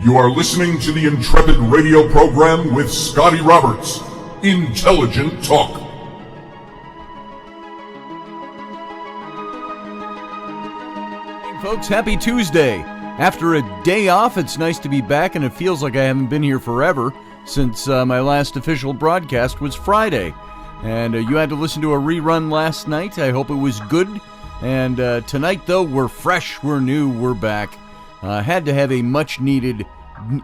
You are listening to the Intrepid radio program with Scotty Roberts. Intelligent Talk. Hey folks, happy Tuesday. After a day off, it's nice to be back, and it feels like I haven't been here forever since my last official broadcast was Friday. And you had to listen to a rerun last night. I hope it was good. And tonight, though, we're fresh, we're new, we're back. Had to have a much-needed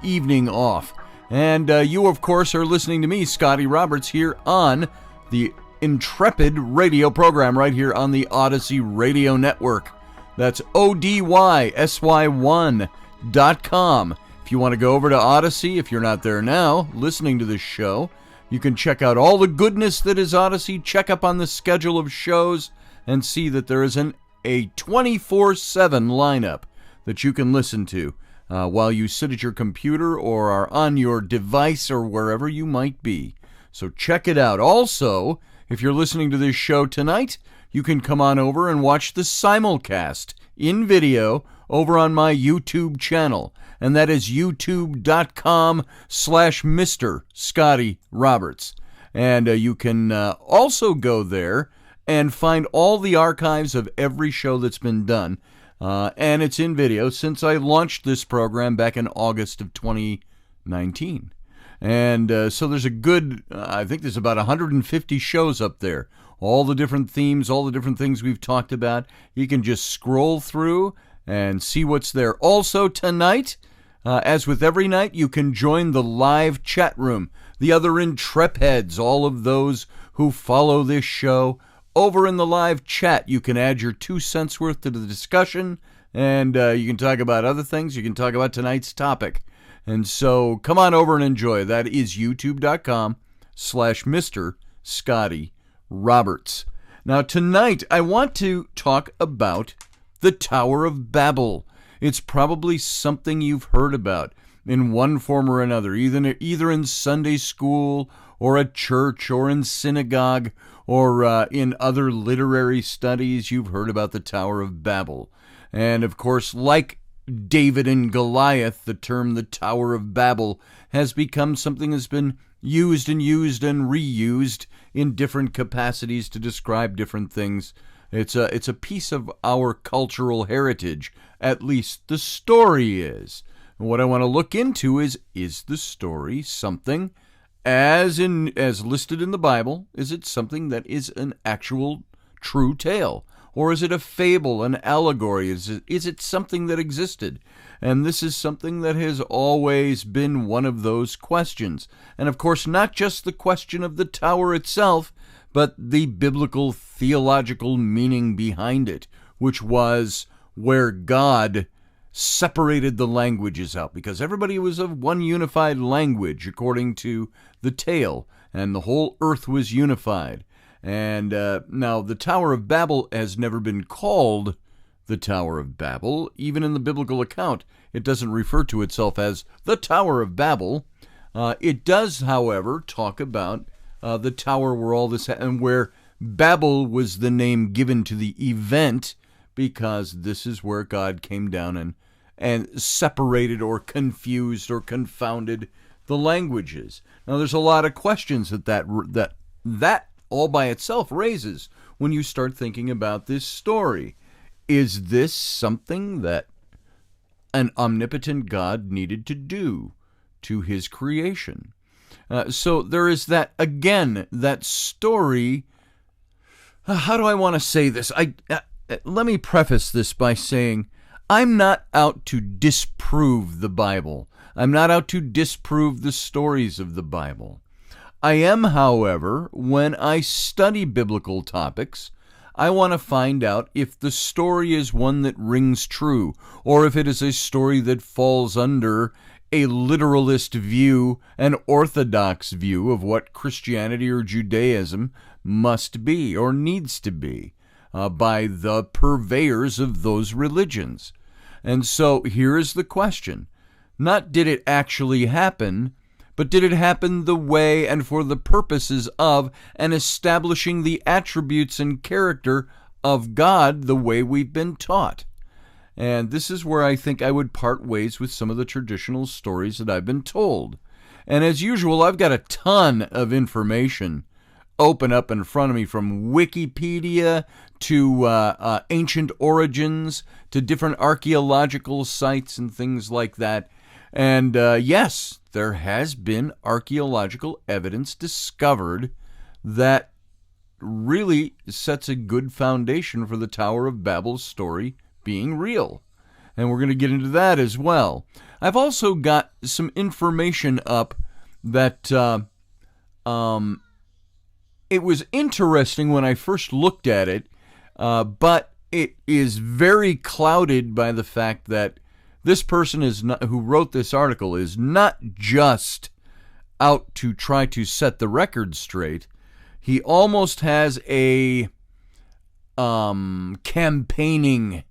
evening off. And you, of course, are listening to me, Scotty Roberts, here on the Intrepid radio program right here on the Odyssey Radio Network. That's ODYSY1.com. If you want to go over to Odyssey, if you're not there now, listening to this show, you can check out all the goodness that is Odyssey, check up on the schedule of shows, and see that there is a 24/7 lineup that you can listen to while you sit at your computer or are on your device or wherever you might be. So check it out. Also, if you're listening to this show tonight, you can come on over and watch the simulcast in video over on my YouTube channel. And that is youtube.com/Mr. Scotty Roberts. And you can also go there and find all the archives of every show that's been done. And it's in video since I launched this program back in August of 2019. And so there's a good, I think there's about 150 shows up there. All the different themes, all the different things we've talked about. You can just scroll through and see what's there. Also tonight, as with every night, you can join the live chat room. The other Intrepids, all of those who follow this show. Over in the live chat, you can add your 2 cents worth to the discussion, and you can talk about other things. You can talk about tonight's topic. And so come on over and enjoy. That is youtube.com/Mr. Scotty Roberts. Now, tonight, I want to talk about the Tower of Babel. It's probably something you've heard about in one form or another, either in Sunday school or at church or in synagogue or in other literary studies. You've heard about the Tower of Babel. And, of course, like David and Goliath, the term the Tower of Babel has become something that's been used and reused in different capacities to describe different things. It's a piece of our cultural heritage, at least the story is. And what I want to look into is the story something as listed in the Bible? Is it something that is an actual true tale? Or is it a fable, an allegory? Is it something that existed? And this is something that has always been one of those questions. And of course, not just the question of the tower itself, but the biblical theological meaning behind it, which was where God separated the languages out, because everybody was of one unified language according to the tale, and the whole earth was unified. And now the Tower of Babel has never been called the Tower of Babel. Even in the biblical account, it doesn't refer to itself as the Tower of Babel. It does, however, talk about the tower where all this and where Babel was the name given to the event, because this is where God came down and separated or confused or confounded the languages. Now, there's a lot of questions that all by itself raises when you start thinking about this story. Is this something that an omnipotent God needed to do to his creation? So there is that, again, that story. How do I want to say this? Let me preface this by saying I'm not out to disprove the Bible. I'm not out to disprove the stories of the Bible. I am, however, when I study biblical topics, I want to find out if the story is one that rings true, or if it is a story that falls under a literalist view, an orthodox view of what Christianity or Judaism must be or needs to be by the purveyors of those religions. And so here is the question. Not did it actually happen, but did it happen the way and for the purposes of and establishing the attributes and character of God the way we've been taught? And this is where I think I would part ways with some of the traditional stories that I've been told. And as usual, I've got a ton of information open up in front of me, from Wikipedia to ancient origins to different archaeological sites and things like that. And yes, there has been archaeological evidence discovered that really sets a good foundation for the Tower of Babel story being real. And we're going to get into that as well. I've also got some information up that it was interesting when I first looked at it, but it is very clouded by the fact that this person who wrote this article is not just out to try to set the record straight. He almost has a campaigning,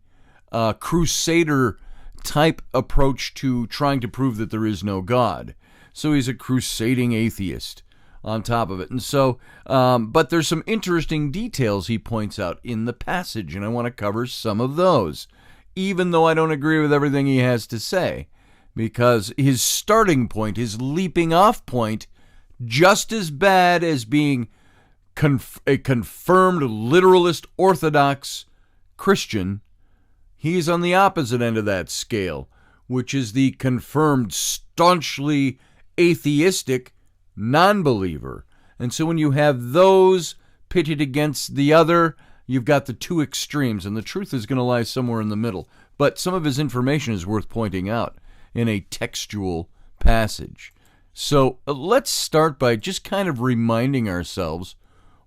crusader type approach to trying to prove that there is no God. So he's a crusading atheist on top of it. And so, but there's some interesting details he points out in the passage, and I want to cover some of those, even though I don't agree with everything he has to say, because his starting point, his leaping off point, just as bad as being a confirmed literalist Orthodox Christian, he's on the opposite end of that scale, which is the confirmed staunchly atheistic non-believer. And so when you have those pitted against the other, you've got the two extremes, and the truth is going to lie somewhere in the middle. But some of his information is worth pointing out in a textual passage. So let's start by just kind of reminding ourselves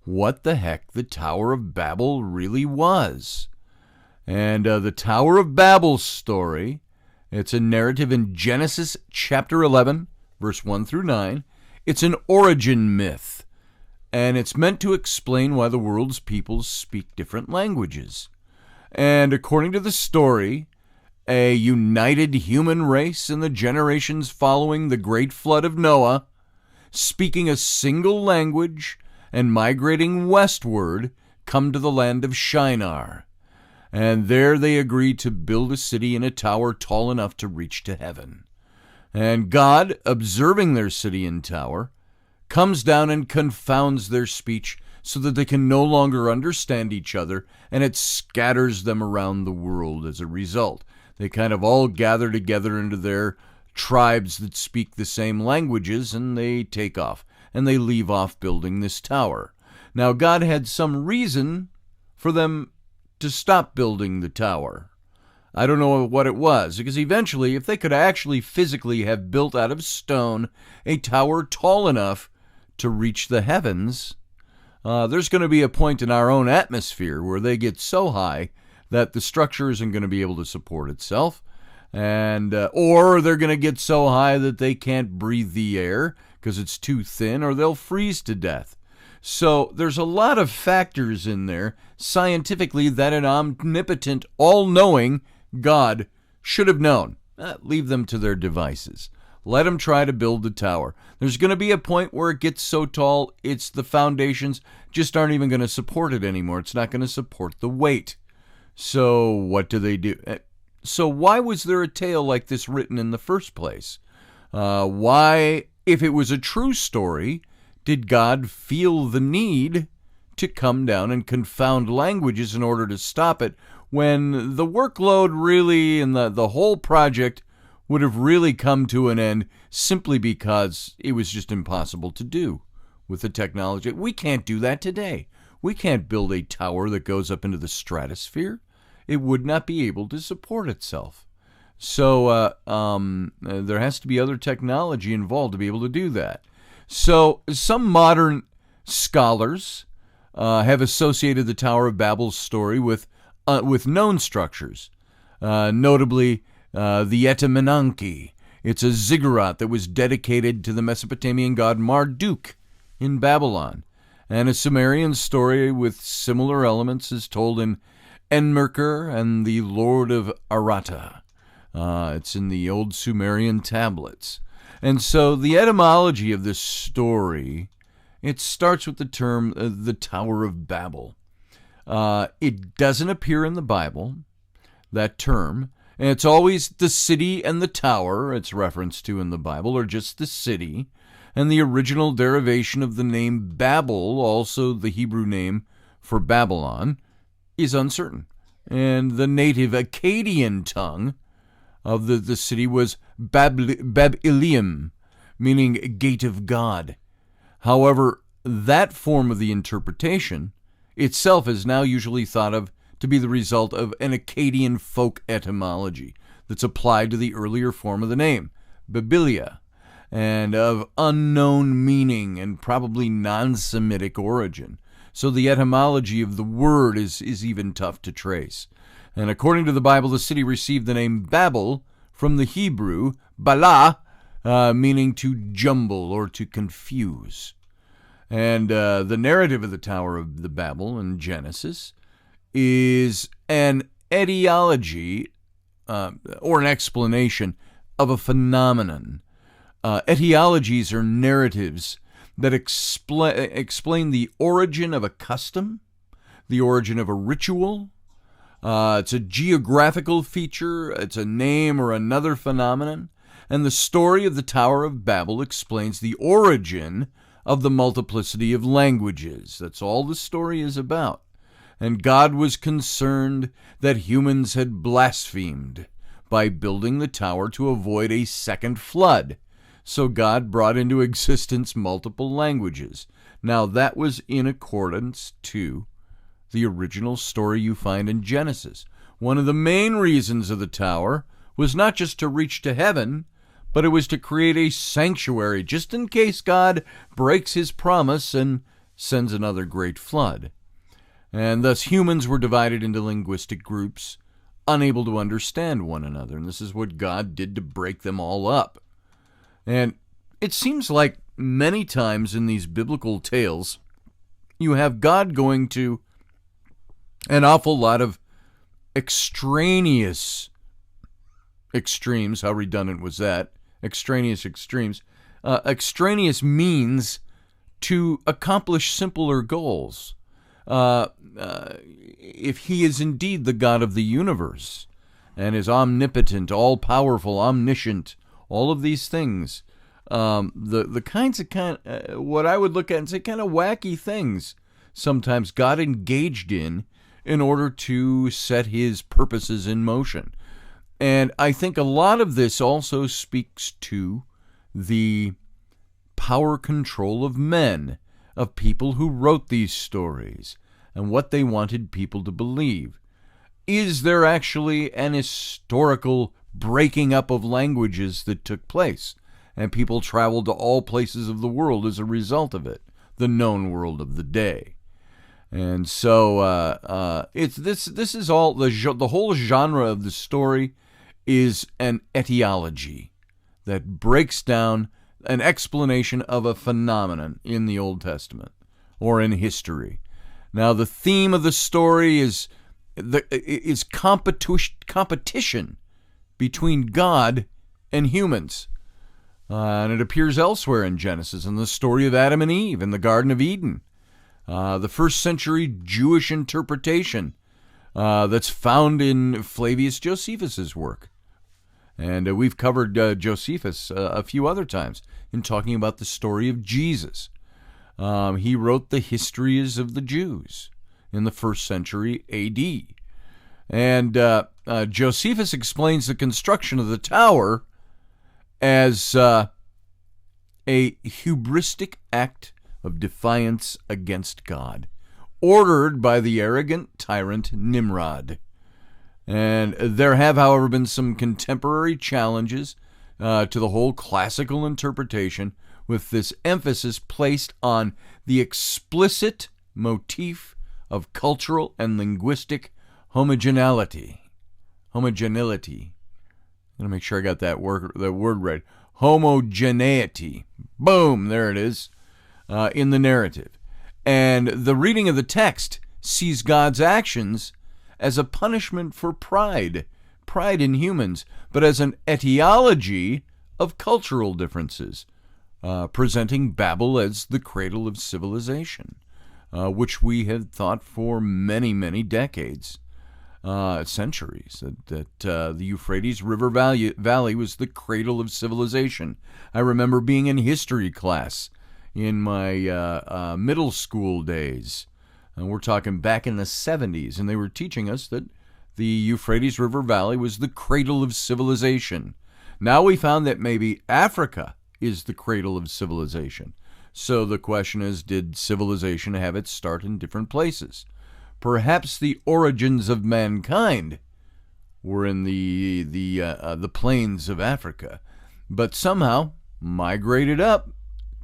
what the heck the Tower of Babel really was. And the Tower of Babel story, it's a narrative in Genesis chapter 11, verse 1 through 9. It's an origin myth, and it's meant to explain why the world's peoples speak different languages. And according to the story, a united human race in the generations following the great flood of Noah, speaking a single language and migrating westward, come to the land of Shinar. And there they agreed to build a city in a tower tall enough to reach to heaven. And God, observing their city and tower, comes down and confounds their speech so that they can no longer understand each other, and it scatters them around the world as a result. They kind of all gather together into their tribes that speak the same languages, and they take off, and they leave off building this tower. Now, God had some reason for them to stop building the tower. I don't know what it was, because eventually, if they could actually physically have built out of stone a tower tall enough to reach the heavens, there's going to be a point in our own atmosphere where they get so high that the structure isn't going to be able to support itself, and or they're going to get so high that they can't breathe the air because it's too thin, or they'll freeze to death. So there's a lot of factors in there scientifically that an omnipotent, all-knowing God should have known. Leave them to their devices. Let them try to build the tower. There's going to be a point where it gets so tall, the foundations just aren't even going to support it anymore. It's not going to support the weight. So what do they do? So why was there a tale like this written in the first place? Why, if it was a true story, did God feel the need to come down and confound languages in order to stop it, when the workload really and the whole project would have really come to an end simply because it was just impossible to do with the technology? We can't do that today. We can't build a tower that goes up into the stratosphere. It would not be able to support itself. So there has to be other technology involved to be able to do that. So some modern scholars have associated the Tower of Babel's story with known structures, notably the Etemenanki. It's a ziggurat that was dedicated to the Mesopotamian god Marduk in Babylon. And a Sumerian story with similar elements is told in Enmerkar and the Lord of Aratta. It's in the old Sumerian tablets. And so the etymology of this story, it starts with the term the Tower of Babel. It doesn't appear in the Bible. that term. And it's always the city and the tower it's referenced to in the Bible, or just the city. And the original derivation of the name Babel, also the Hebrew name for Babylon, is uncertain. And the native Akkadian tongue of the city was Bab-Ilim, meaning gate of God. However, that form of the interpretation itself is now usually thought of to be the result of an Akkadian folk etymology that's applied to the earlier form of the name, Babilia, and of unknown meaning and probably non-Semitic origin. So the etymology of the word is even tough to trace. And according to the Bible, the city received the name Babel from the Hebrew Bala, meaning to jumble or to confuse. And the narrative of the Tower of the Babel in Genesis is an etiology or an explanation of a phenomenon. Etiologies are narratives that explain the origin of a custom, the origin of a ritual. It's a geographical feature, it's a name or another phenomenon. And the story of the Tower of Babel explains the origin of the multiplicity of languages. That's all the story is about. And God was concerned that humans had blasphemed by building the tower to avoid a second flood. So God brought into existence multiple languages. Now that was in accordance to the original story you find in Genesis. One of the main reasons of the tower was not just to reach to heaven, but it was to create a sanctuary just in case God breaks his promise and sends another great flood. And thus humans were divided into linguistic groups, unable to understand one another. And this is what God did to break them all up. And it seems like many times in these biblical tales, you have God going to an awful lot of extraneous extremes. How redundant was that? Extraneous extremes. Extraneous means to accomplish simpler goals. If he is indeed the God of the universe and is omnipotent, all-powerful, omniscient, all of these things, the kinds of what I would look at and say kind of wacky things sometimes God engaged in order to set his purposes in motion. And I think a lot of this also speaks to the power control of men, of people who wrote these stories, and what they wanted people to believe. Is there actually an historical breaking up of languages that took place, and people traveled to all places of the world as a result of it, the known world of the day? And so this is all the whole genre of the story is an etiology that breaks down an explanation of a phenomenon in the Old Testament or in history. Now the theme of the story is competition between God and humans. And it appears elsewhere in Genesis in the story of Adam and Eve in the Garden of Eden. The first century Jewish interpretation that's found in Flavius Josephus's work. And we've covered Josephus a few other times in talking about the story of Jesus. He wrote the histories of the Jews in the first century A.D. And Josephus explains the construction of the tower as a hubristic act of defiance against God, ordered by the arrogant tyrant Nimrod. And there have, however, been some contemporary challenges to the whole classical interpretation, with this emphasis placed on the explicit motif of cultural and linguistic homogeneity. I'm going to make sure I got that word right. Homogeneity. Boom, there it is, in the narrative. And the reading of the text sees God's actions as a punishment for pride in humans, but as an etiology of cultural differences, presenting Babel as the cradle of civilization, which we had thought for many, many decades. centuries, that the Euphrates River Valley was the cradle of civilization. I remember being in history class in my middle school days, and we're talking back in the 70s, and they were teaching us that the Euphrates River Valley was the cradle of civilization. Now we found that maybe Africa is the cradle of civilization. So the question is, did civilization have its start in different places? Perhaps the origins of mankind were in the plains of Africa, but somehow migrated up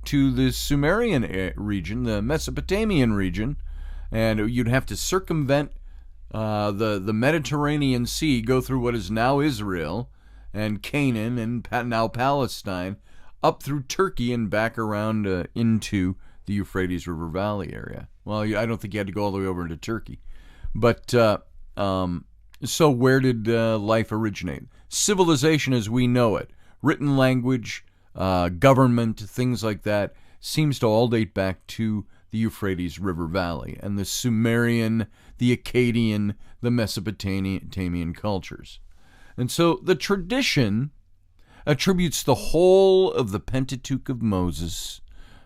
to the Sumerian region, the Mesopotamian region, and you'd have to circumvent the Mediterranean Sea, go through what is now Israel and Canaan and now Palestine, up through Turkey and back around into the Euphrates River Valley area. Well, I don't think you had to go all the way over into Turkey. But so where did life originate? Civilization as we know it, written language, government, things like that, seems to all date back to the Euphrates River Valley and the Sumerian, the Akkadian, the Mesopotamian cultures. And so the tradition attributes the whole of the Pentateuch of Moses.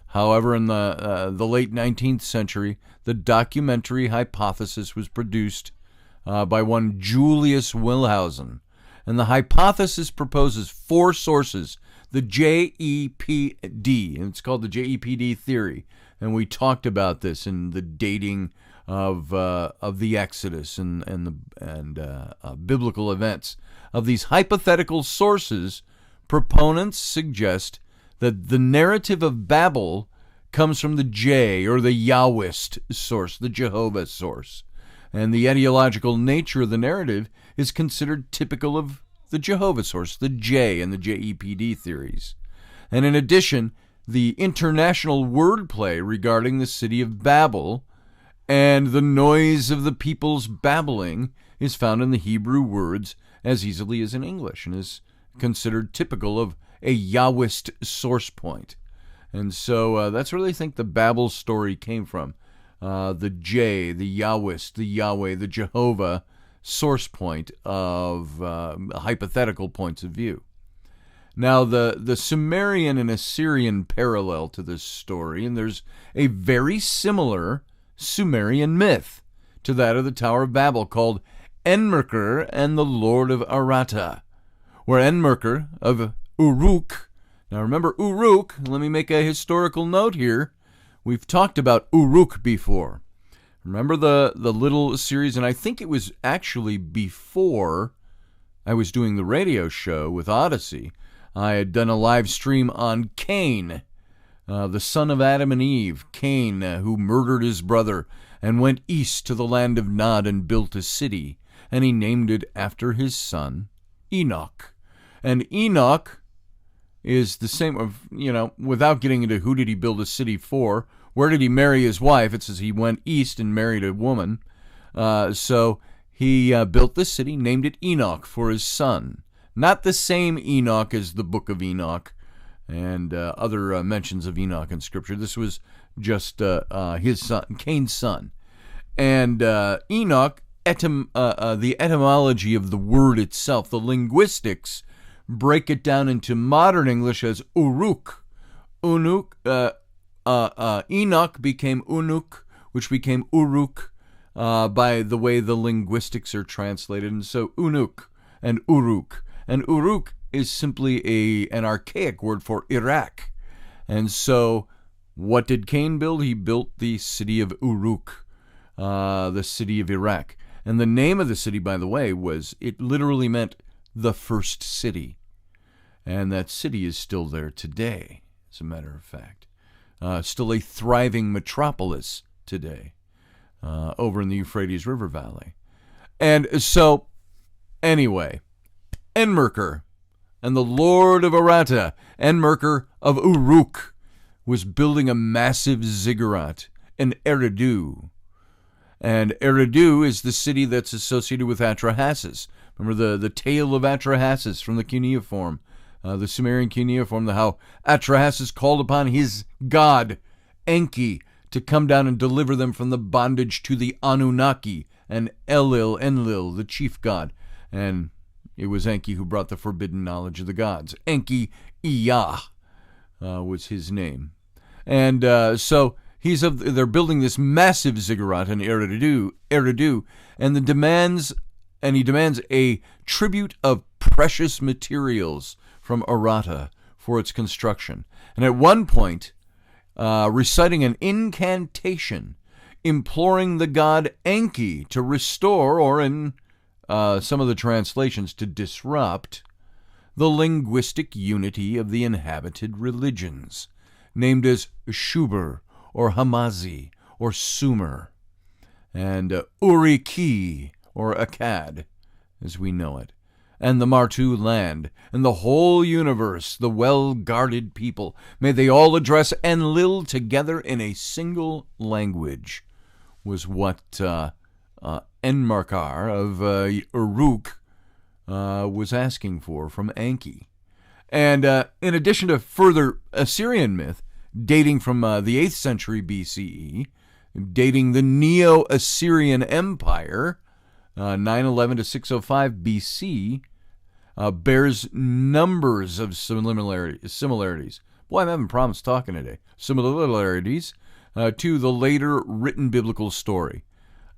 However, in the late 19th century, the documentary hypothesis was produced by one Julius Wellhausen. And the hypothesis proposes 4 sources, the JEPD, and it's called the JEPD theory. And we talked about this in the dating of the Exodus and biblical events. Of these hypothetical sources, proponents suggest that the narrative of Babel comes from the J, or the Yahwist source, the Jehovah source. And the ideological nature of the narrative is considered typical of the Jehovah source, the J, and the JEPD theories. And in addition, the international wordplay regarding the city of Babel and the noise of the people's babbling is found in the Hebrew words as easily as in English, and is considered typical of a Yahwist source point. And so that's where they think the Babel story came from. The J, the Yahwist, the Yahweh, the Jehovah source point of hypothetical points of view. Now, the Sumerian and Assyrian parallel to this story, and there's a very similar Sumerian myth to that of the Tower of Babel called Enmerkar and the Lord of Aratta, where Enmerkar of Uruk. Now remember Uruk, let me make a historical note here. We've talked about Uruk before. Remember the little series, and I think it was actually before I was doing the radio show with Odyssey. I had done a live stream on Cain, the son of Adam and Eve, Cain, who murdered his brother and went east to the land of Nod and built a city, and he named it after his son, Enoch. And Enoch is the same of, without getting into who did he build a city for, where did he marry his wife? It says he went east and married a woman. So he built this city, named it Enoch for his son. Not the same Enoch as the book of Enoch and other mentions of Enoch in Scripture. This was just his son, Cain's son. And Enoch, the etymology of the word itself, the linguistics, break it down into modern English as Uruk. Enoch became Unuk, which became Uruk by the way the linguistics are translated. And so Unuk and Uruk. And Uruk is simply an archaic word for Iraq. And so what did Cain build? He built the city of Uruk, the city of Iraq. And the name of the city, by the way, it literally meant the first city. And that city is still there today, as a matter of fact. Still a thriving metropolis today over in the Euphrates River Valley. And so, anyway, Enmerkar and the Lord of Aratta, Enmerkar of Uruk, was building a massive ziggurat in Eridu. And Eridu is the city that's associated with Atrahasis. Remember the tale of Atrahasis from the cuneiform, the Sumerian cuneiform, how Atrahasis called upon his god, Enki, to come down and deliver them from the bondage to the Anunnaki and Enlil, the chief god. And it was Enki who brought the forbidden knowledge of the gods. Enki Iyah was his name. And so they're building this massive ziggurat in Eridu, and he demands a tribute of precious materials from Arata for its construction. And at one point, reciting an incantation imploring the god Enki to restore, or in some of the translations, to disrupt, the linguistic unity of the inhabited religions, named as Shuber, or Hamazi, or Sumer, and Uri-Ki, or Akkad, as we know it, and the Martu land, and the whole universe, the well-guarded people. May they all address Enlil together in a single language, was what Enmarkar of Uruk was asking for from Enki. And in addition to further Assyrian myth, dating from the 8th century BCE, dating the Neo-Assyrian Empire, 911 to 605 BC, bears numbers of similarities. Boy, I'm having problems talking today. Similarities to the later written biblical story.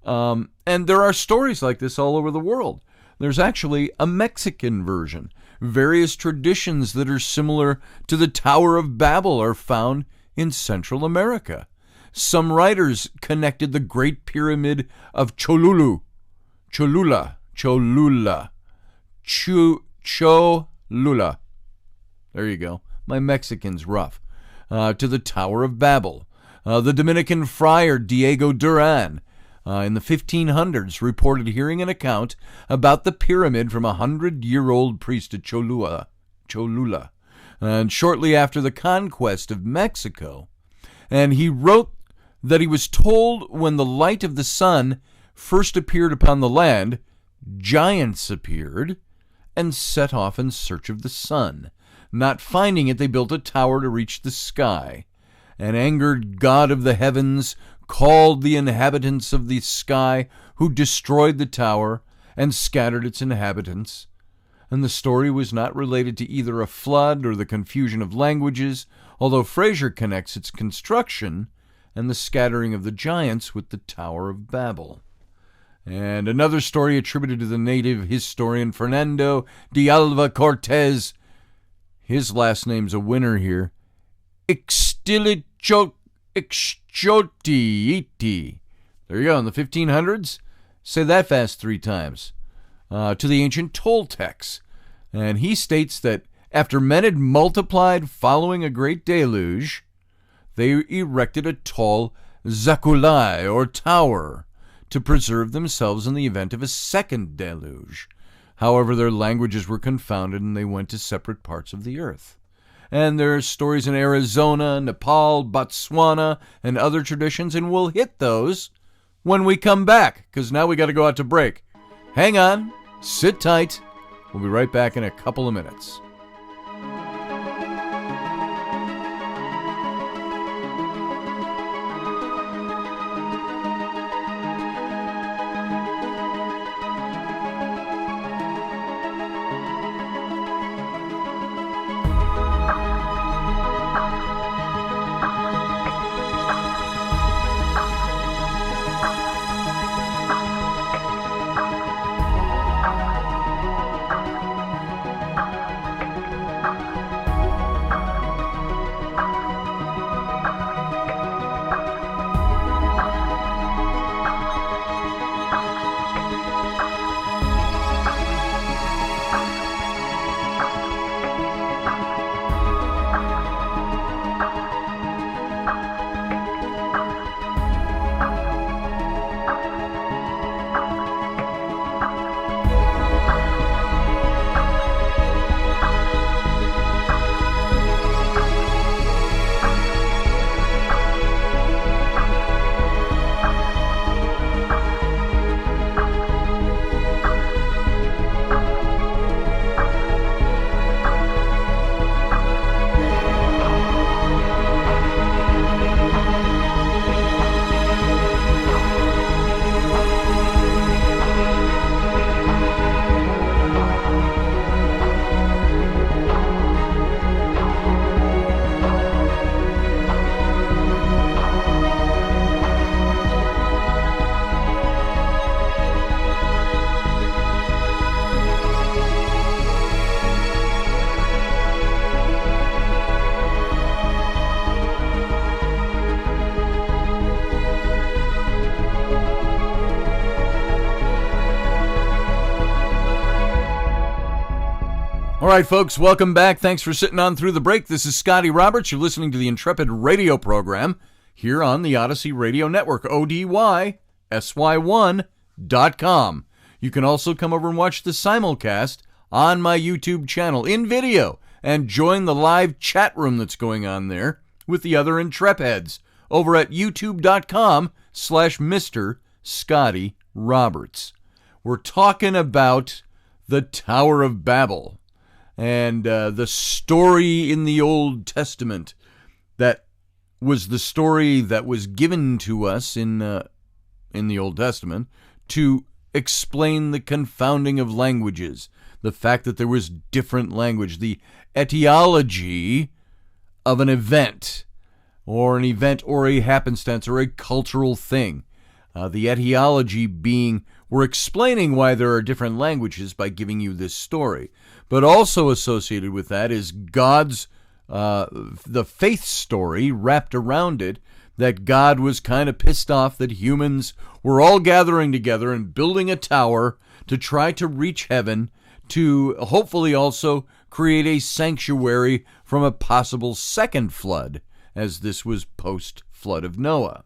And there are stories like this all over the world. There's actually a Mexican version. Various traditions that are similar to the Tower of Babel are found in Central America. Some writers connected the Great Pyramid of Cholula. There you go. My Mexican's rough. To the Tower of Babel. The Dominican friar Diego Duran in the 1500s reported hearing an account about the pyramid from a 100-year-old priest at Cholula. And shortly after the conquest of Mexico, and he wrote that he was told when the light of the sun first appeared upon the land, giants appeared and set off in search of the sun. Not finding it, they built a tower to reach the sky. An angered god of the heavens called the inhabitants of the sky, who destroyed the tower and scattered its inhabitants. And the story was not related to either a flood or the confusion of languages, although Fraser connects its construction and the scattering of the giants with the Tower of Babel. And another story attributed to the native historian Fernando de Alva Cortez. His last name's a winner here. Ixtiotiiti. There you go, in the 1500s. Say that fast 3 times. To the ancient Toltecs. And he states that after men had multiplied following a great deluge, they erected a tall zakulai, or tower, to preserve themselves in the event of a second deluge. However, their languages were confounded and they went to separate parts of the earth. And there are stories in Arizona, Nepal, Botswana, and other traditions, and we'll hit those when we come back, because now we got to go out to break. Hang on, sit tight. We'll be right back in a couple of minutes. All right, folks, welcome back. Thanks for sitting on through the break. This is Scotty Roberts. You're listening to the Intrepid radio program here on the Odyssey Radio Network, ODYSY1.com. You can also come over and watch the simulcast on my YouTube channel in video and join the live chat room that's going on there with the other Intrepids over at youtube.com/Mr. Scotty Roberts. We're talking about the Tower of Babel and the story in the Old Testament that was the story that was given to us in the Old Testament to explain the confounding of languages, the fact that there was different language, the etiology of an event or a happenstance or a cultural thing. The etiology being, we're explaining why there are different languages by giving you this story. But also associated with that is God's, the faith story wrapped around it, that God was kind of pissed off that humans were all gathering together and building a tower to try to reach heaven, to hopefully also create a sanctuary from a possible second flood, as this was post-flood of Noah.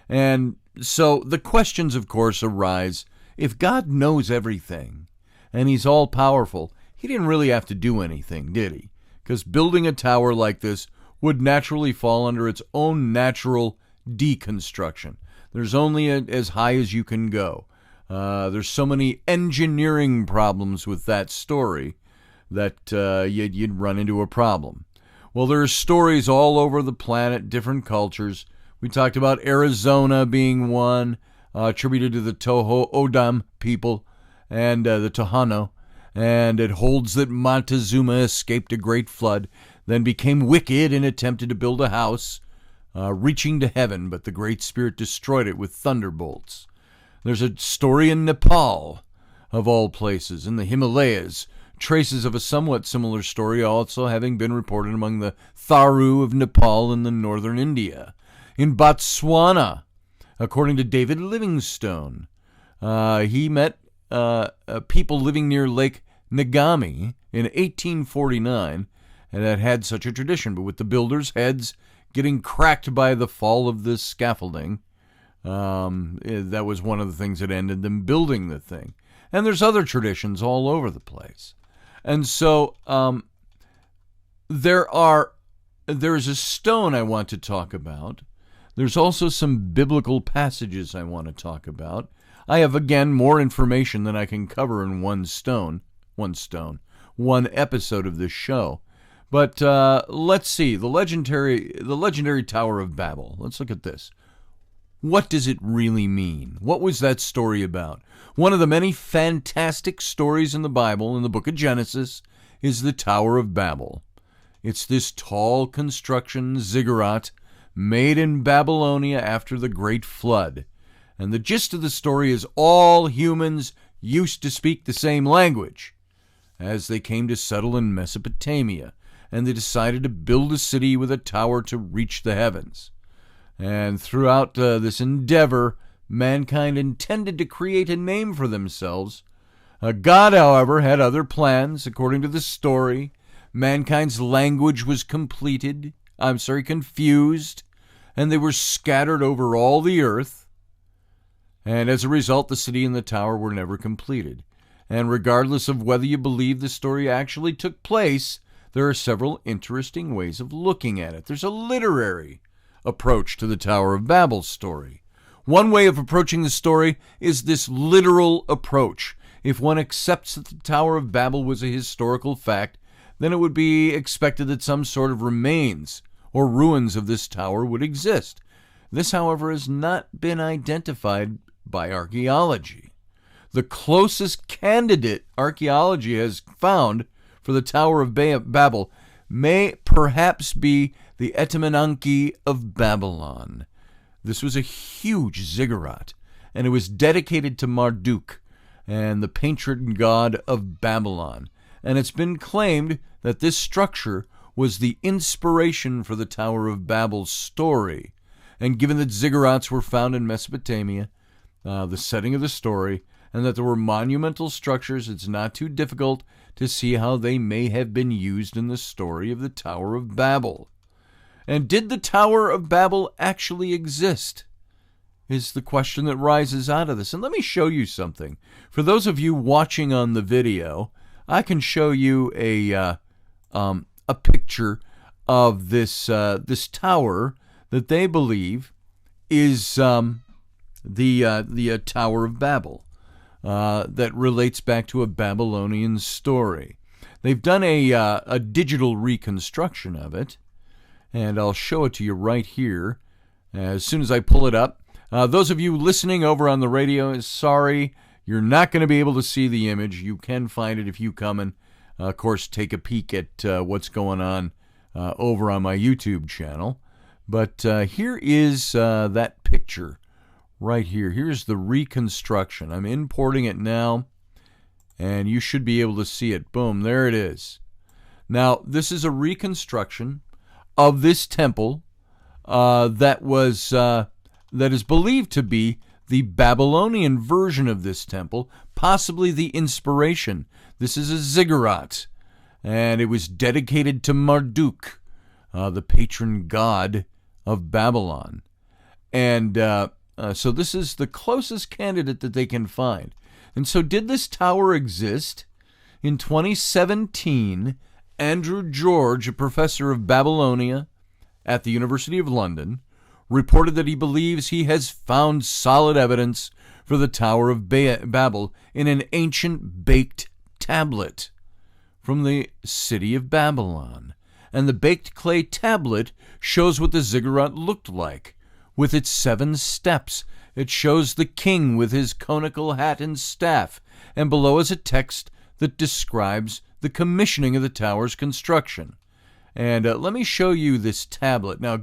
And so the questions, of course, arise, if God knows everything and he's all-powerful, he didn't really have to do anything, did he? Because building a tower like this would naturally fall under its own natural deconstruction. There's only as high as you can go. There's so many engineering problems with that story that you'd run into a problem. Well, there are stories all over the planet, different cultures. We talked about Arizona being one, attributed to the Toho Odam people and the Tohono. And it holds that Montezuma escaped a great flood, then became wicked and attempted to build a house, reaching to heaven, but the Great Spirit destroyed it with thunderbolts. There's a story in Nepal, of all places, in the Himalayas, traces of a somewhat similar story also having been reported among the Tharu of Nepal in the northern India. In Botswana, according to David Livingstone, he met people living near Lake Ngami in 1849, and that had such a tradition, but with the builders' heads getting cracked by the fall of this scaffolding, that was one of the things that ended them building the thing. And there's other traditions all over the place. And so there's a stone I want to talk about. There's also some biblical passages I want to talk about. I have, again, more information than I can cover in one episode of this show. But let's see, the legendary Tower of Babel. Let's look at this. What does it really mean? What was that story about? One of the many fantastic stories in the Bible, in the book of Genesis, is the Tower of Babel. It's this tall construction ziggurat made in Babylonia after the Great Flood. And the gist of the story is all humans used to speak the same language as they came to settle in Mesopotamia, and they decided to build a city with a tower to reach the heavens. And throughout this endeavor, mankind intended to create a name for themselves. God, however, had other plans. According to the story, mankind's language was confused, and they were scattered over all the earth. And as a result, the city and the tower were never completed. And regardless of whether you believe the story actually took place, there are several interesting ways of looking at it. There's a literary approach to the Tower of Babel story. One way of approaching the story is this literal approach. If one accepts that the Tower of Babel was a historical fact, then it would be expected that some sort of remains or ruins of this tower would exist. This, however, has not been identified by archaeology. The closest candidate archaeology has found for the Tower of Babel may perhaps be the Etemenanki of Babylon. This was a huge ziggurat, and it was dedicated to Marduk and the patron god of Babylon. And it's been claimed that this structure was the inspiration for the Tower of Babel's story. And given that ziggurats were found in Mesopotamia, the setting of the story, and that there were monumental structures. It's not too difficult to see how they may have been used in the story of the Tower of Babel. And did the Tower of Babel actually exist? Is the question that rises out of this. And let me show you something. For those of you watching on the video, I can show you a picture of this tower that they believe is the Tower of Babel that relates back to a Babylonian story. They've done a digital reconstruction of it, and I'll show it to you right here as soon as I pull it up. Those of you listening over on the radio, sorry, you're not going to be able to see the image. You can find it if you come and, of course, take a peek at what's going on over on my YouTube channel. But here is that picture right here. Here's the reconstruction. I'm importing it now, and you should be able to see it. Boom, there it is. Now, this is a reconstruction of this temple that is believed to be the Babylonian version of this temple, possibly the inspiration. This is a ziggurat, and it was dedicated to Marduk, the patron god of Babylon. And so this is the closest candidate that they can find. And so did this tower exist? In 2017, Andrew George, a professor of Babylonia at the University of London, reported that he believes he has found solid evidence for the Tower of Babel in an ancient baked tablet from the city of Babylon. And the baked clay tablet shows what the ziggurat looked like, with its 7 steps. It shows the king with his conical hat and staff, and below is a text that describes the commissioning of the tower's construction. And let me show you this tablet. Now,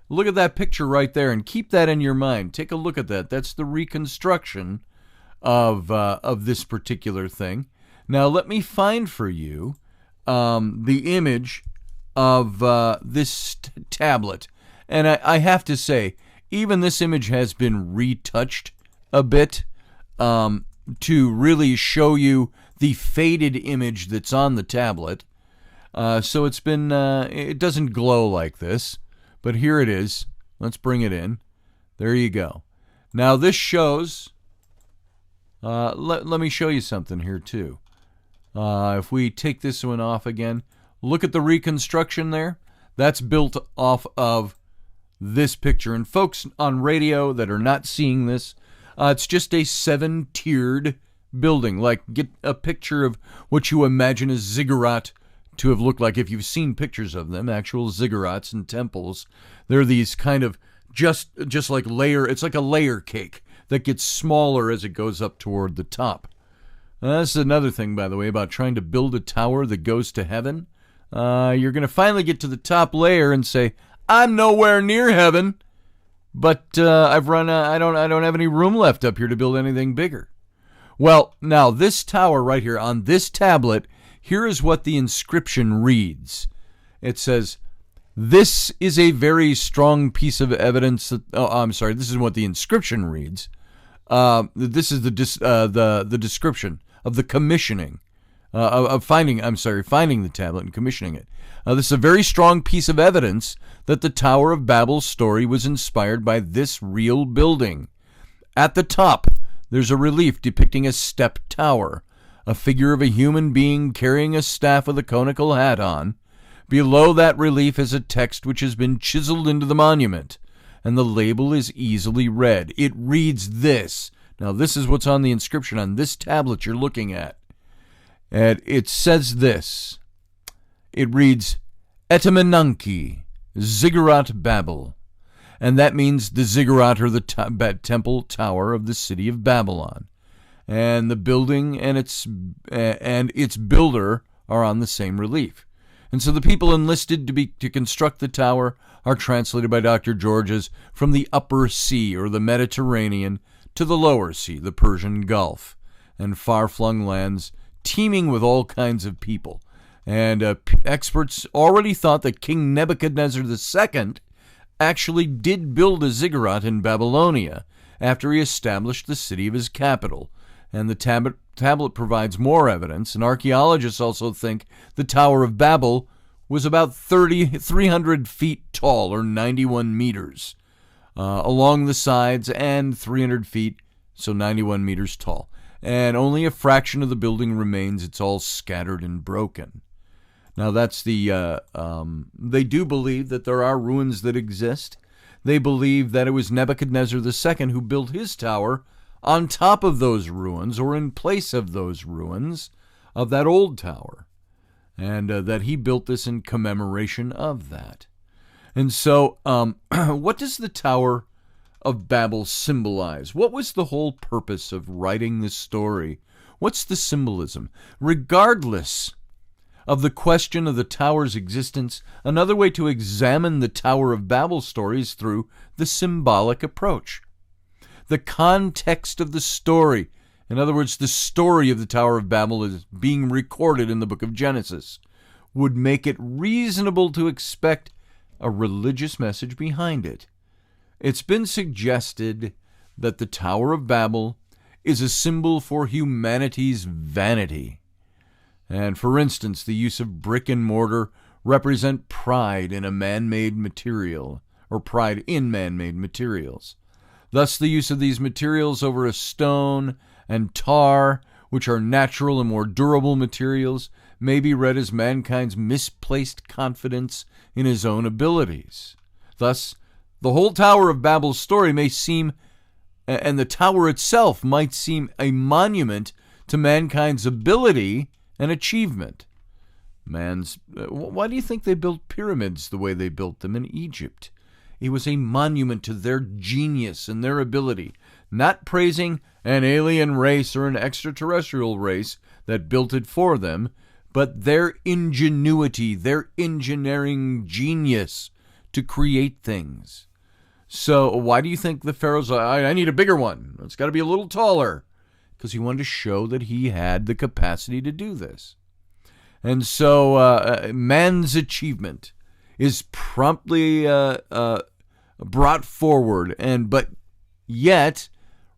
look at that picture right there and keep that in your mind. Take a look at that. That's the reconstruction of this particular thing. Now let me find for you the image of this tablet. And I have to say, even this image has been retouched a bit to really show you the faded image that's on the tablet. So it's been, it doesn't glow like this. But here it is. Let's bring it in. There you go. Now this shows, let me show you something here too. If we take this one off again, look at the reconstruction there. That's built off of this picture. And folks on radio that are not seeing this, it's just a 7-tiered building. Like, get a picture of what you imagine a ziggurat to have looked like. If you've seen pictures of them, actual ziggurats and temples, they're these kind of just like it's like a layer cake that gets smaller as it goes up toward the top. That's another thing, by the way, about trying to build a tower that goes to heaven. You're going to finally get to the top layer and say, I'm nowhere near heaven, but I don't have any room left up here to build anything bigger. Well, now this tower right here on this tablet, here is what the inscription reads. It says, this is a very strong piece of evidence that, this is what the inscription reads. This is the description of the commissioning, finding the tablet and commissioning it. This is a very strong piece of evidence that the Tower of Babel's story was inspired by this real building. At the top, there's a relief depicting a step tower, a figure of a human being carrying a staff with a conical hat on. Below that relief is a text which has been chiseled into the monument, and the label is easily read. It reads this. Now, this is what's on the inscription on this tablet you're looking at. And it says this. It reads, Etemenanki, Ziggurat Babel. And that means the ziggurat, or the temple tower of the city of Babylon. And the building and its builder are on the same relief. And so the people enlisted to construct the tower are translated by Dr. George as from the upper sea, or the Mediterranean, to the lower sea, the Persian Gulf, and far-flung lands teeming with all kinds of people. And experts already thought that King Nebuchadnezzar II actually did build a ziggurat in Babylonia after he established the city of his capital. And the tablet provides more evidence, and archaeologists also think the Tower of Babel was about 300 feet tall, or 91 meters, along the sides, and 300 feet, so 91 meters tall. And only a fraction of the building remains. It's all scattered and broken. Now, that's the, they do believe that there are ruins that exist. They believe that it was Nebuchadnezzar II who built his tower on top of those ruins, or in place of those ruins of that old tower, and that he built this in commemoration of that. And so, what does the Tower of Babel symbolize? What was the whole purpose of writing this story? What's the symbolism? Regardless of the question of the tower's existence, another way to examine the Tower of Babel story is through the symbolic approach. The context of the story, in other words, the story of the Tower of Babel is being recorded in the book of Genesis, would make it reasonable to expect a religious message behind it. It's been suggested that the Tower of Babel is a symbol for humanity's vanity. And for instance, the use of brick and mortar represent pride in a man-made material, or pride in man-made materials. Thus, the use of these materials over a stone and tar, which are natural and more durable materials, may be read as mankind's misplaced confidence in his own abilities. Thus, the whole Tower of Babel's story may seem, and the tower itself might seem, a monument to mankind's ability and achievement. Why do you think they built pyramids the way they built them in Egypt? It was a monument to their genius and their ability, not praising an alien race or an extraterrestrial race that built it for them, but their ingenuity, their engineering genius to create things. So why do you think the Pharaoh's like, I need a bigger one. It's got to be a little taller. Because he wanted to show that he had the capacity to do this. And so man's achievement is promptly brought forward, but yet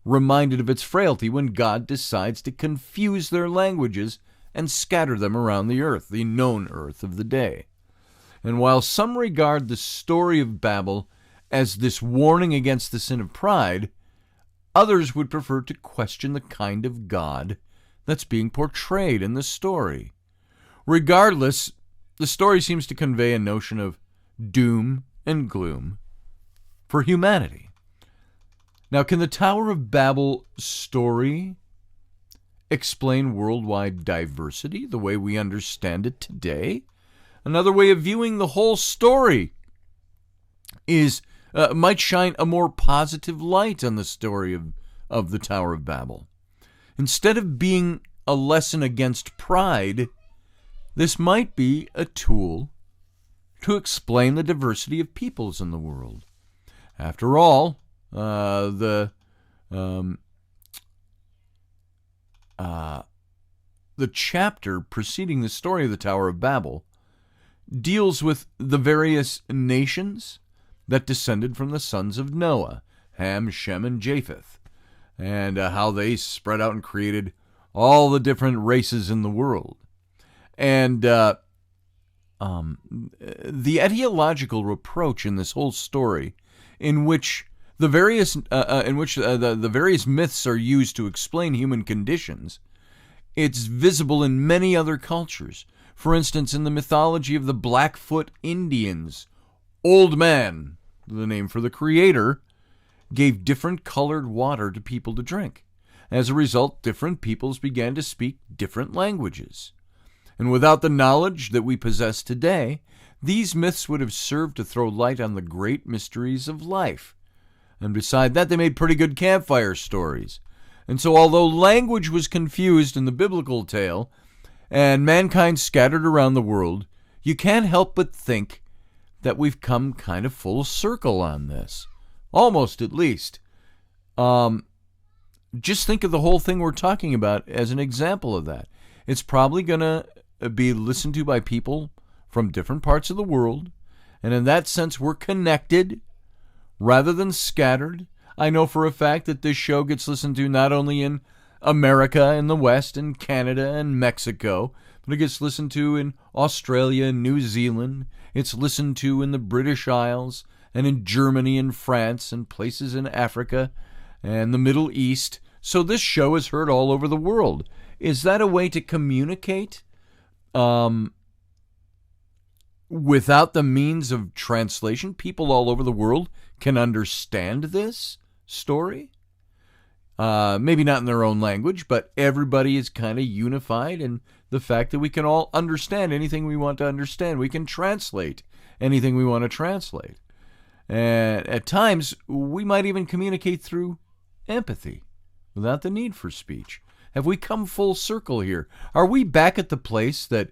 reminded of its frailty when God decides to confuse their languages and scatter them around the earth, the known earth of the day. And while some regard the story of Babel as this warning against the sin of pride, others would prefer to question the kind of God that's being portrayed in the story. Regardless, the story seems to convey a notion of doom and gloom for humanity. Now, can the Tower of Babel story explain worldwide diversity the way we understand it today? Another way of viewing the whole story is might shine a more positive light on the story of the Tower of Babel. Instead of being a lesson against pride, this might be a tool to explain the diversity of peoples in the world. After all, the chapter preceding the story of the Tower of Babel deals with the various nations that descended from the sons of Noah, Ham, Shem, and Japheth, and how they spread out and created all the different races in the world. And the etiological approach in this whole story, in which the various myths are used to explain human conditions, it's visible in many other cultures. For instance, in the mythology of the Blackfoot Indians, Old Man, the name for the creator, gave different colored water to people to drink. As a result, different peoples began to speak different languages. And without the knowledge that we possess today, these myths would have served to throw light on the great mysteries of life. And beside that, they made pretty good campfire stories. And so although language was confused in the biblical tale, and mankind scattered around the world, you can't help but think that we've come kind of full circle on this. Almost, at least. Just think of the whole thing we're talking about as an example of that. It's probably going to be listened to by people from different parts of the world, and in that sense, we're connected rather than scattered. I know for a fact that this show gets listened to not only in America in the West and Canada and Mexico, but it gets listened to in Australia and New Zealand. It's listened to in the British Isles and in Germany and France and places in Africa and the Middle East. So this show is heard all over the world. Is that a way to communicate without the means of translation? People all over the world can understand this story? Maybe not in their own language, but everybody is kind of unified in the fact that we can all understand anything we want to understand. We can translate anything we want to translate. And at times, we might even communicate through empathy without the need for speech. Have we come full circle here? Are we back at the place that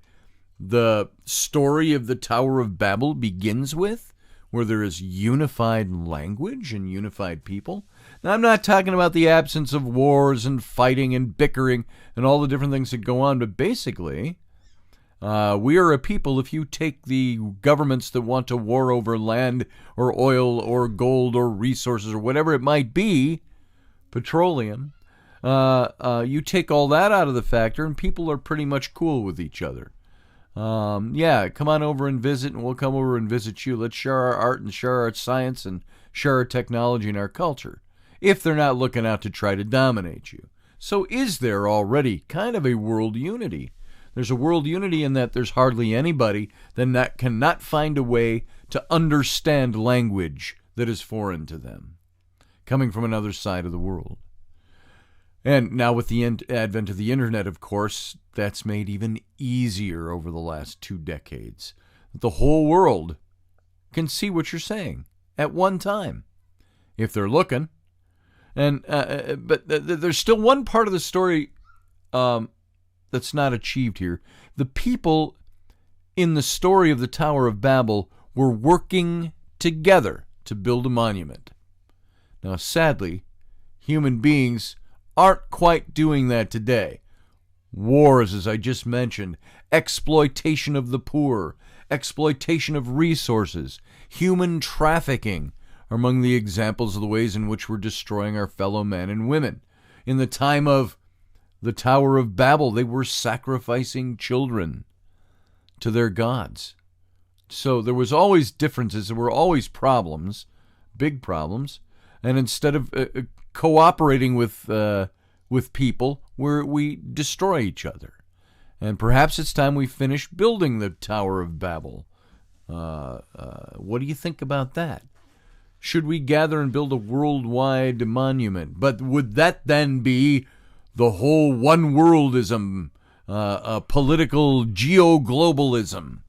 the story of the Tower of Babel begins with, where there is unified language and unified people? Now, I'm not talking about the absence of wars and fighting and bickering and all the different things that go on, but basically, we are a people, if you take the governments that want to war over land or oil or gold or resources or whatever it might be, petroleum, you take all that out of the factor and people are pretty much cool with each other. Yeah, come on over and visit, and we'll come over and visit you. Let's share our art and share our science and share our technology and our culture, if they're not looking out to try to dominate you. So is there already kind of a world unity? There's a world unity in that there's hardly anybody that cannot find a way to understand language that is foreign to them, coming from another side of the world. And now with the advent of the internet, of course, that's made even easier over the last 2 decades. The whole world can see what you're saying at one time, if they're looking. And but there's still one part of the story that's not achieved here. The people in the story of the Tower of Babel were working together to build a monument. Now, sadly, human beings aren't quite doing that today. Wars, as I just mentioned, exploitation of the poor, exploitation of resources, human trafficking are among the examples of the ways in which we're destroying our fellow men and women. In the time of the Tower of Babel, they were sacrificing children to their gods. So there was always differences, there were always problems, big problems, and instead of cooperating with people, we destroy each other. And perhaps it's time we finish building the Tower of Babel. What do you think about that? Should we gather and build a worldwide monument? But would that then be the whole one-worldism, political geo-globalism?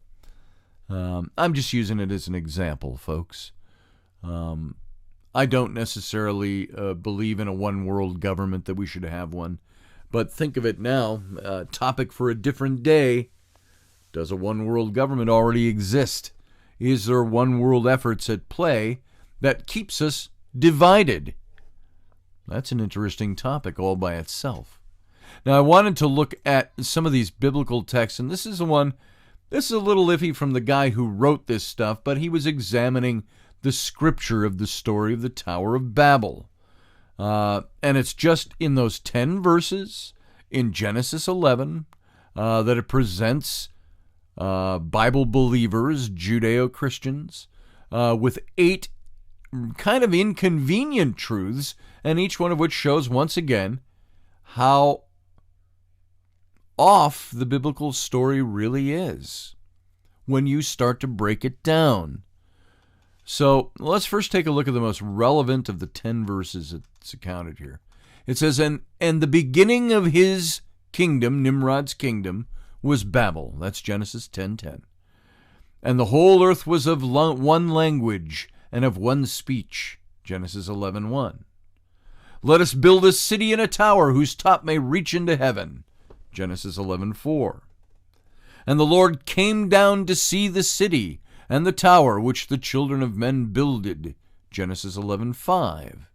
I'm just using it as an example, folks. I don't necessarily believe in a one-world government, that we should have one. But think of it now, topic for a different day. Does a one-world government already exist? Is there one-world efforts at play that keeps us divided? That's an interesting topic all by itself. Now, I wanted to look at some of these biblical texts, and this is a little iffy from the guy who wrote this stuff, but he was examining the scripture of the story of the Tower of Babel. And it's just in those 10 verses in Genesis 11 that it presents Bible believers, Judeo-Christians, with 8 kind of inconvenient truths, and each one of which shows once again how off the biblical story really is when you start to break it down. So let's first take a look at the most relevant of the 10 verses that's accounted here. It says, and the beginning of his kingdom, Nimrod's kingdom, was Babel. That's Genesis 10:10. And the whole earth was of one language and of one speech. Genesis 11:1. Let us build a city and a tower whose top may reach into heaven. Genesis 11:4. And the Lord came down to see the city and the tower which the children of men builded. Genesis 11:5.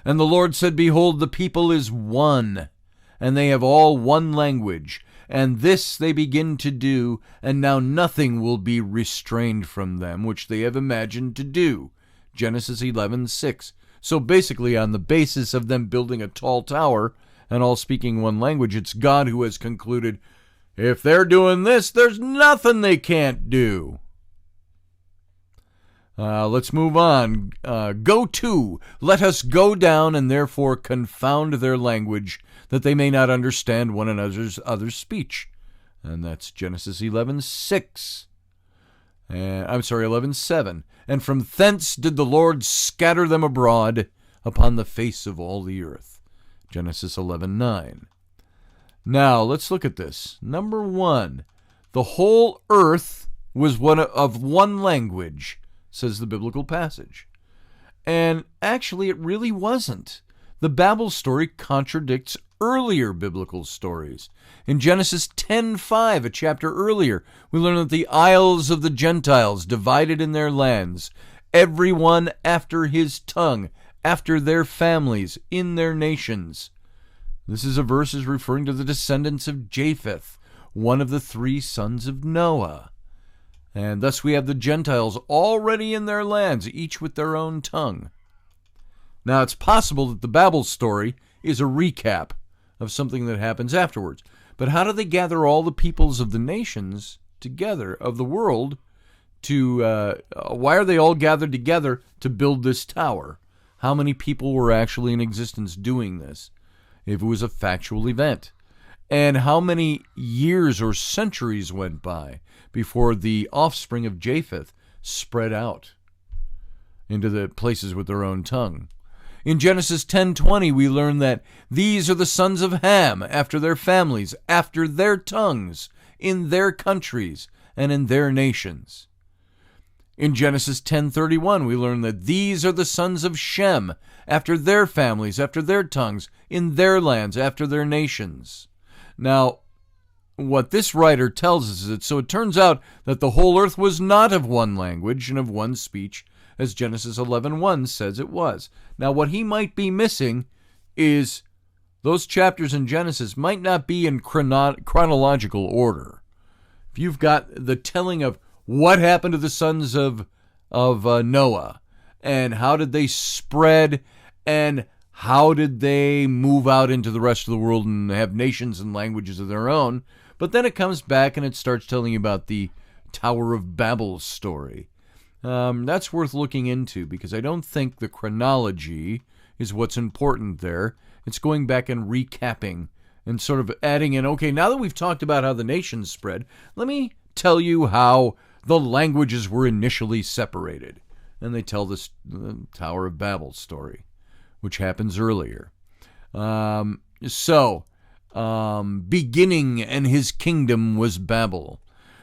And the Lord said, behold, the people is one, and they have all one language, and this they begin to do, and now nothing will be restrained from them, which they have imagined to do. Genesis 11:6. So basically, on the basis of them building a tall tower and all speaking one language. It's God who has concluded, if they're doing this, there's nothing they can't do. Let's move on. Go to, let us go down and therefore confound their language, that they may not understand one another's speech. And that's Genesis 11:6. 11:7. And from thence did the Lord scatter them abroad upon the face of all the earth. Genesis 11:9. Now, let's look at this. Number 1, the whole earth was of one language, says the biblical passage. And actually, it really wasn't. The Babel story contradicts earlier biblical stories. In Genesis 10:5, a chapter earlier, we learn that the isles of the Gentiles divided in their lands, every one after his tongue, after their families, in their nations. This is a verse referring to the descendants of Japheth, one of the 3 sons of Noah. And thus we have the Gentiles already in their lands, each with their own tongue. Now, it's possible that the Babel story is a recap of something that happens afterwards. But how do they gather all the peoples of the nations together, of the world, why are they all gathered together to build this tower? How many people were actually in existence doing this, if it was a factual event? And how many years or centuries went by before the offspring of Japheth spread out into the places with their own tongue? In Genesis 10:20, we learn that these are the sons of Ham, after their families, after their tongues, in their countries, and in their nations. In Genesis 10:31, we learn that these are the sons of Shem, after their families, after their tongues, in their lands, after their nations. Now, what this writer tells us is that so it turns out that the whole earth was not of one language and of one speech, as Genesis 11:1 says it was. Now, what he might be missing is those chapters in Genesis might not be in chronological order. If you've got the telling of what happened to the sons of Noah, and how did they spread, and how did they move out into the rest of the world and have nations and languages of their own, but then it comes back and it starts telling you about the Tower of Babel story. That's worth looking into, because I don't think the chronology is what's important there. It's going back and recapping and sort of adding in, okay, now that we've talked about how the nations spread, let me tell you how the languages were initially separated. And they tell this Tower of Babel story, which happens earlier. Beginning and his kingdom was Babel.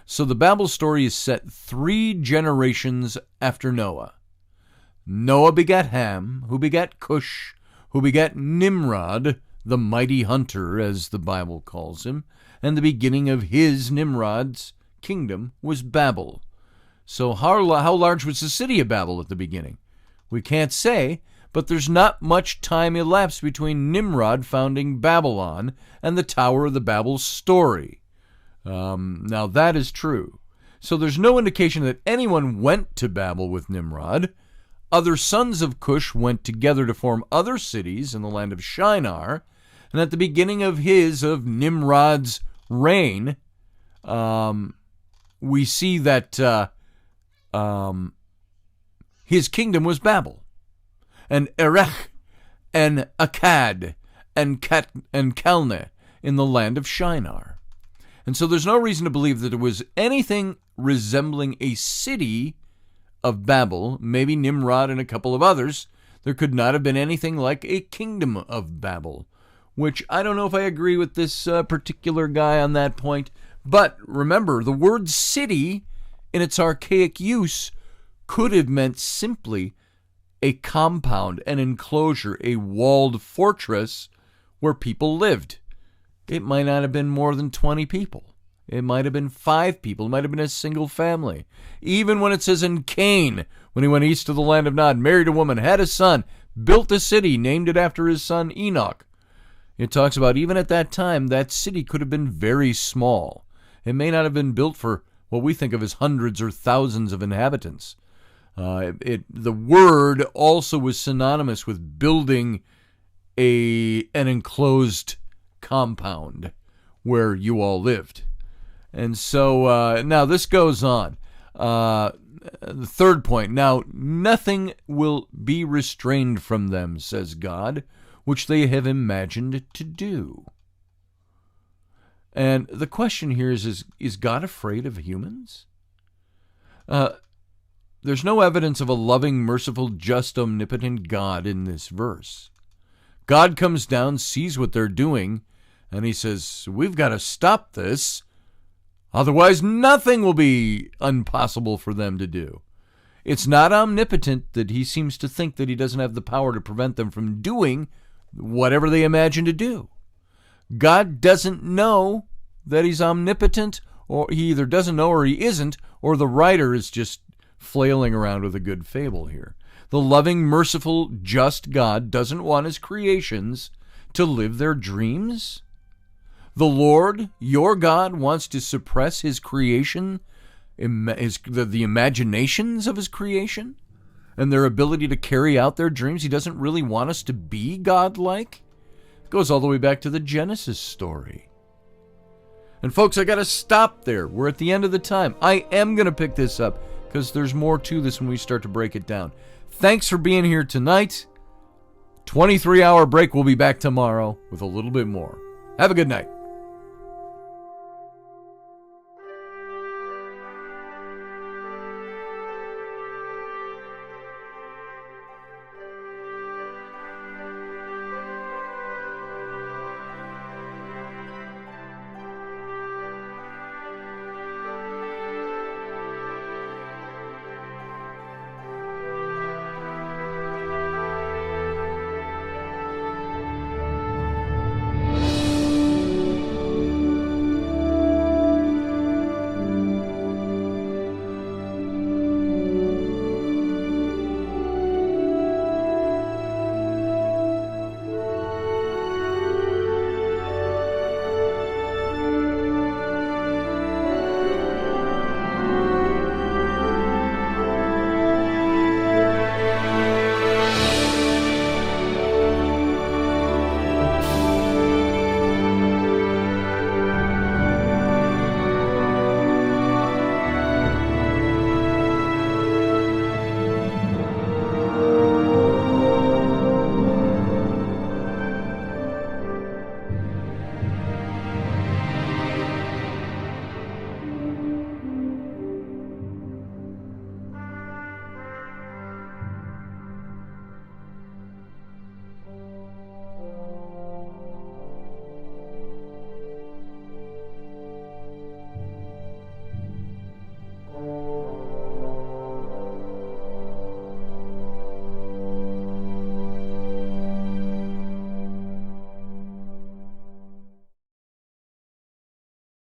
So the Babel story is set 3 generations after Noah. Noah begat Ham, who begat Cush, who begat Nimrod, the mighty hunter, as the Bible calls him, and the beginning of his, Nimrod's, kingdom was Babel. So how large was the city of Babel at the beginning? We can't say, but there's not much time elapsed between Nimrod founding Babylon and the Tower of the Babel story. Now that is true. So there's no indication that anyone went to Babel with Nimrod. Other sons of Cush went together to form other cities in the land of Shinar, and at the beginning of Nimrod's reign, we see that his kingdom was Babel, and Erech, and Akkad, and Calneh in the land of Shinar. And so there's no reason to believe that it was anything resembling a city of Babel, maybe Nimrod and a couple of others. There could not have been anything like a kingdom of Babel, which I don't know if I agree with this particular guy on that point. But remember, the word city, in its archaic use, could have meant simply a compound, an enclosure, a walled fortress where people lived. It might not have been more than 20 people. It might have been 5 people. It might have been a single family. Even when it says in Cain, when he went east of the land of Nod, married a woman, had a son, built a city, named it after his son Enoch. It talks about even at that time, that city could have been very small. It may not have been built for what we think of as hundreds or thousands of inhabitants. The word also was synonymous with building an enclosed compound where you all lived. And so now this goes on. The third point. Now, nothing will be restrained from them, says God, which they have imagined to do. And the question here is God afraid of humans? There's no evidence of a loving, merciful, just, omnipotent God in this verse. God comes down, sees what they're doing, and he says, we've got to stop this. Otherwise, nothing will be impossible for them to do. It's not omnipotent that he seems to think that he doesn't have the power to prevent them from doing whatever they imagine to do. God doesn't know that he's omnipotent, or he either doesn't know or he isn't, or the writer is just flailing around with a good fable here. The loving, merciful, just God doesn't want his creations to live their dreams. The Lord, your God, wants to suppress his creation, the imaginations of his creation, and their ability to carry out their dreams. He doesn't really want us to be godlike. It goes all the way back to the Genesis story. And folks, I got to stop there. We're at the end of the time. I am going to pick this up because there's more to this when we start to break it down. Thanks for being here tonight. 23-hour break. We'll be back tomorrow with a little bit more. Have a good night.